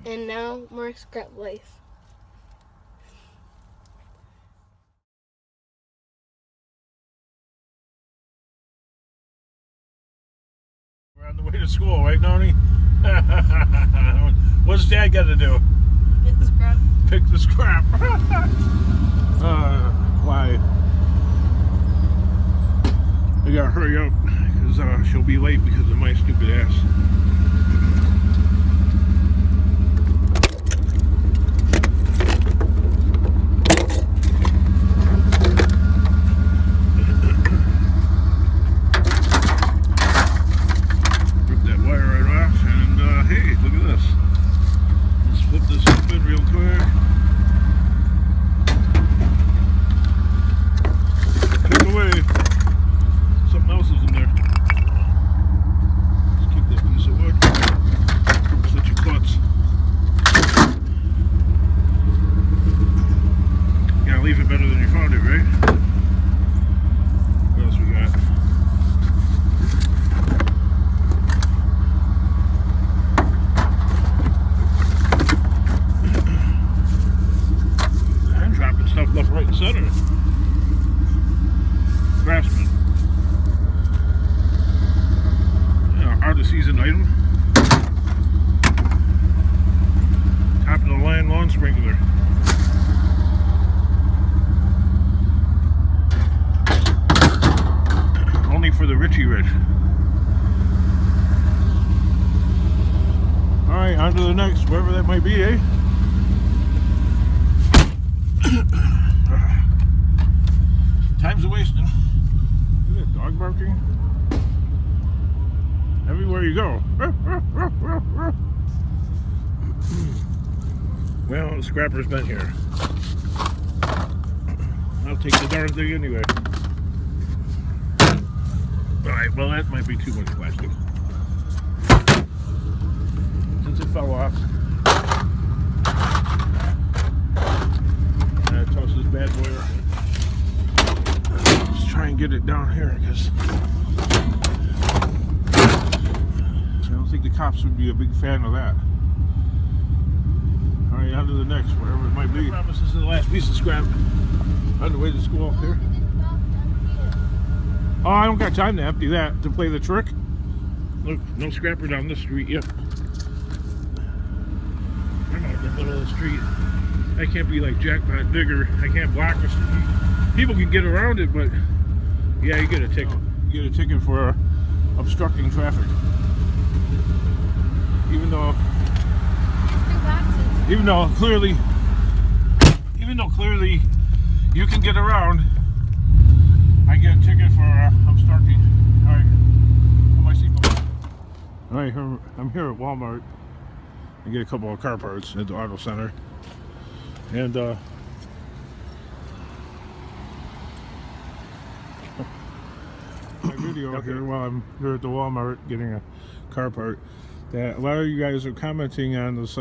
And now more Scraplife. We're on the way to school, right, Noni? What's Dad got to do? Get the scrap. Pick the scrap. Why? I gotta hurry up because she'll be late because of my stupid ass. Rip that wire right off, and hey, look at this. Let's flip this open real quick. Take away. Something else is in there. Let's keep that piece of wood. Such a klutz. You gotta leave it better than you found it, right? What else we got? I'm dropping stuff left, right, and center. Craftsman. Out of season item. Top of the line lawn sprinkler. Only for the Richie Rich. Alright, on to the next, wherever that might be, eh? Time's a wasting. Look at that dog barking. Everywhere you go. Well, the scrapper's been here. I'll take the darn thing anyway. Alright, well that might be too much plastic. Since it fell off. Toss this bad boy around. Let's try and get it down here because I don't think the cops would be a big fan of that. Alright, on to the next, whatever it might be. I promise this is the last piece of scrap on the way to school here. Oh, I don't got time to empty that to play the trick. Look, no scrapper down this street yet. I'm out in the middle of the street. I can't be like Jackpot Digger. I can't block the street. People can get around it, but yeah, you get a ticket. You get a ticket for obstructing traffic. Even though clearly you can get around, I get a ticket for obstructing. All right, put my seatbelt. All right, I'm here at Walmart. I get a couple of car parts at the auto center, and my video here while I'm here at the Walmart getting a car part. That a lot of you guys are commenting on this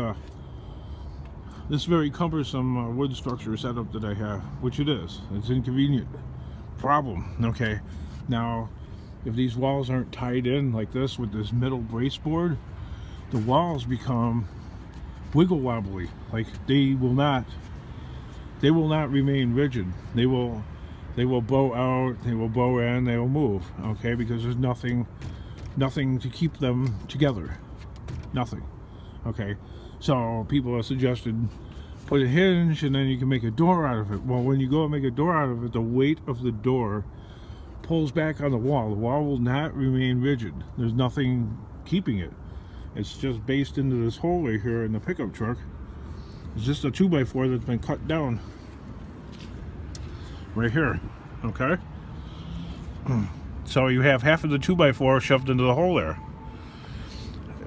this very cumbersome wood structure setup that I have, which it is. It's inconvenient. Problem. Okay, now if these walls aren't tied in like this with this metal brace board, the walls become wiggle wobbly. Like they will not remain rigid. They will bow out, they will bow in, they will move. Okay, because there's nothing to keep them together. Nothing. Okay, so people have suggested put a hinge and then you can make a door out of it. Well, when you go and make a door out of it, the weight of the door pulls back on the wall. The wall will not remain rigid. There's nothing keeping it. It's just based into this hole right here in the pickup truck. It's just a 2x4 that's been cut down right here. Okay, so you have half of the 2x4 shoved into the hole there.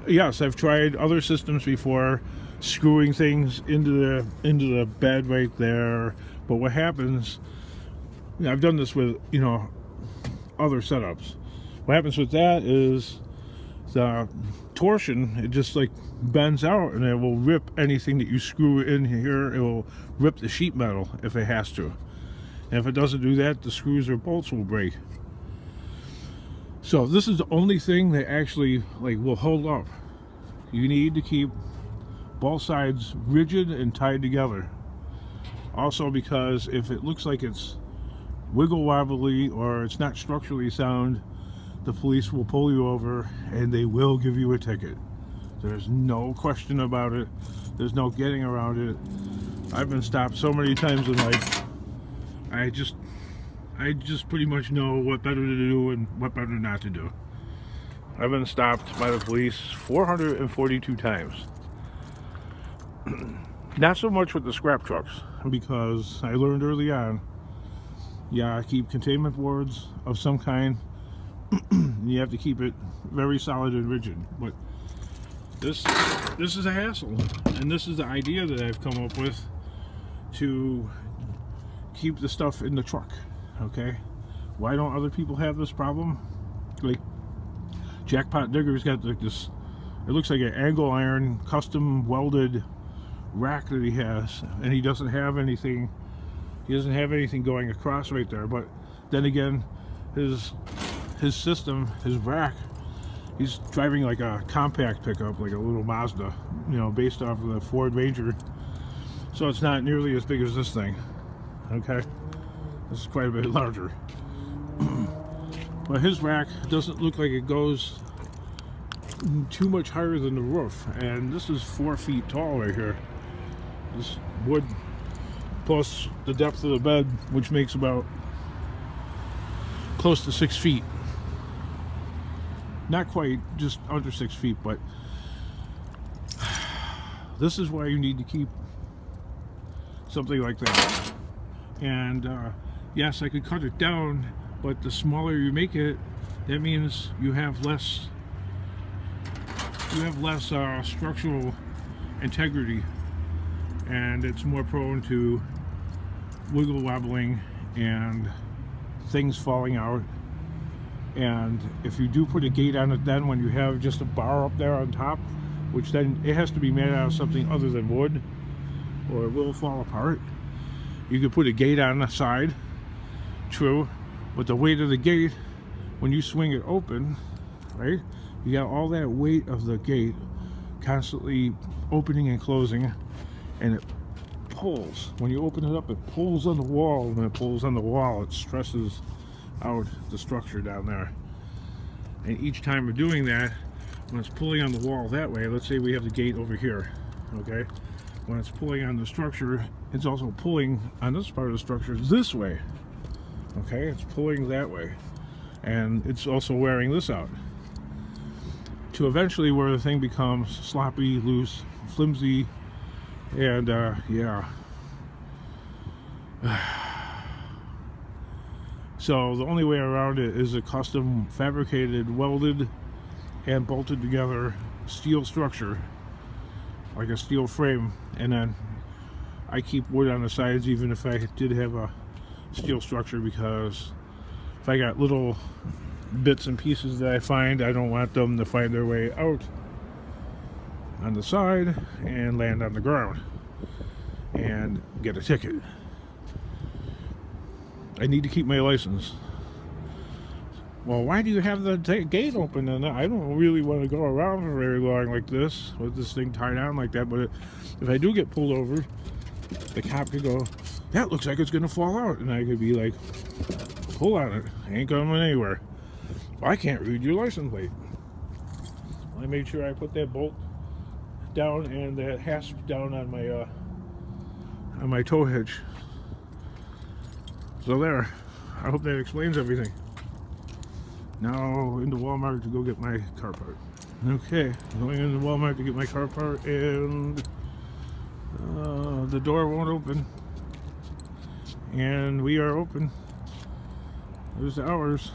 Yes, I've tried other systems before, screwing things into the bed right there, but what happens, I've done this with, you know, other setups. What happens with that is the torsion, it just like bends out and it will rip anything that you screw in here. It will rip the sheet metal if it has to, and if it doesn't do that, the screws or bolts will break. So this is the only thing that actually like will hold up. You need to keep both sides rigid and tied together. Also, because if it looks like it's wiggle wobbly or it's not structurally sound, the police will pull you over and they will give you a ticket. There's no question about it. There's no getting around it. I've been stopped so many times in life. I just pretty much know what better to do and what better not to do. I've been stopped by the police 442 times. Not so much with the scrap trucks, because I learned early on, yeah, keep containment boards of some kind. You have to keep it very solid and rigid. But this is a hassle, and this is the idea that I've come up with to keep the stuff in the truck. Okay, why don't other people have this problem? Like Jackpot Digger's got like this, it looks like an angle iron custom welded rack that he has, and he doesn't have anything going across right there. But then again, his system, his rack, he's driving like a compact pickup, like a little Mazda, you know, based off of the Ford Ranger, so it's not nearly as big as this thing. Okay, this is quite a bit larger. But his rack doesn't look like it goes too much higher than the roof, and this is 4 feet tall right here. This wood plus the depth of the bed, which makes about close to 6 feet. Not quite, just under 6 feet, but this is why you need to keep something like that. And yes, I could cut it down, but the smaller you make it, that means you have less structural integrity, and it's more prone to wiggle wobbling and things falling out. And if you do put a gate on it, then when you have just a bar up there on top, which then it has to be made out of something other than wood or it will fall apart, you could put a gate on the side, true, but the weight of the gate, when you swing it open, right, you got all that weight of the gate constantly opening and closing, and it pulls. When you open it up, it pulls on the wall. When it pulls on the wall, it stresses out the structure down there. And each time we're doing that, when it's pulling on the wall that way, let's say we have the gate over here, okay, when it's pulling on the structure, it's also pulling on this part of the structure this way, okay, it's pulling that way, and it's also wearing this out, to eventually where the thing becomes sloppy, loose, flimsy, and yeah. So the only way around it is a custom fabricated, welded and bolted together steel structure, like a steel frame. And then I keep wood on the sides even if I did have a steel structure, because if I got little bits and pieces that I find, I don't want them to find their way out on the side and land on the ground and get a ticket. I need to keep my license. Well, why do you have the gate open? And I don't really want to go around for very long like this with this thing tied on like that. But if I do get pulled over, the cop could go, that looks like it's gonna fall out, and I could be like, pull on it, ain't going anywhere. Well, I can't read your license plate. I made sure I put that bolt down and that hasp down on my tow hitch. So there, I hope that explains everything. Now into Walmart to go get my car part. Okay, going into Walmart to get my car part, and the door won't open. And we are open. There's the hours.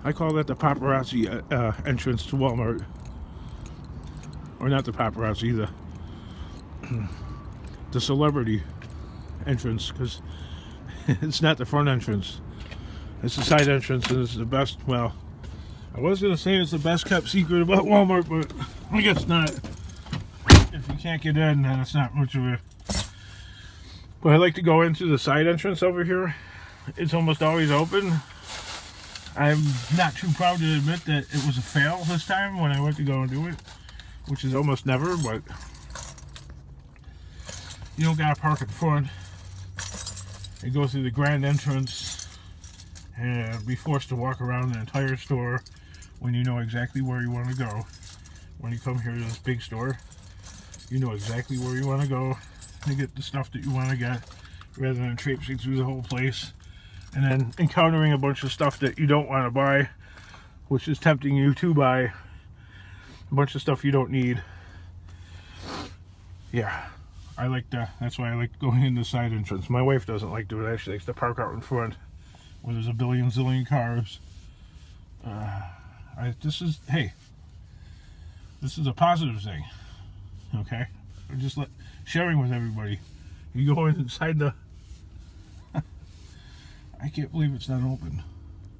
I call that the paparazzi entrance to Walmart. Or not the paparazzi, the celebrity entrance, because it's not the front entrance, it's the side entrance, and it's the best. Well, I was gonna say it's the best kept secret about Walmart, but I guess not. If you can't get in, then it's not much of a. But I like to go into the side entrance over here. It's almost always open. I'm not too proud to admit that it was a fail this time when I went to go and do it, which is almost never, but you don't gotta park in front and go through the grand entrance and be forced to walk around the entire store when you know exactly where you want to go. When you come here to this big store, you know exactly where you want to go to get the stuff that you want to get, rather than traipsing through the whole place and then encountering a bunch of stuff that you don't want to buy, which is tempting you to buy a bunch of stuff you don't need. Yeah, I like that. That's why I like going in the side entrance. My wife doesn't like doing that. She likes to park out in front where there's a billion zillion cars. Hey, this is a positive thing, okay? We're just sharing with everybody. You go inside the... I can't believe it's not open.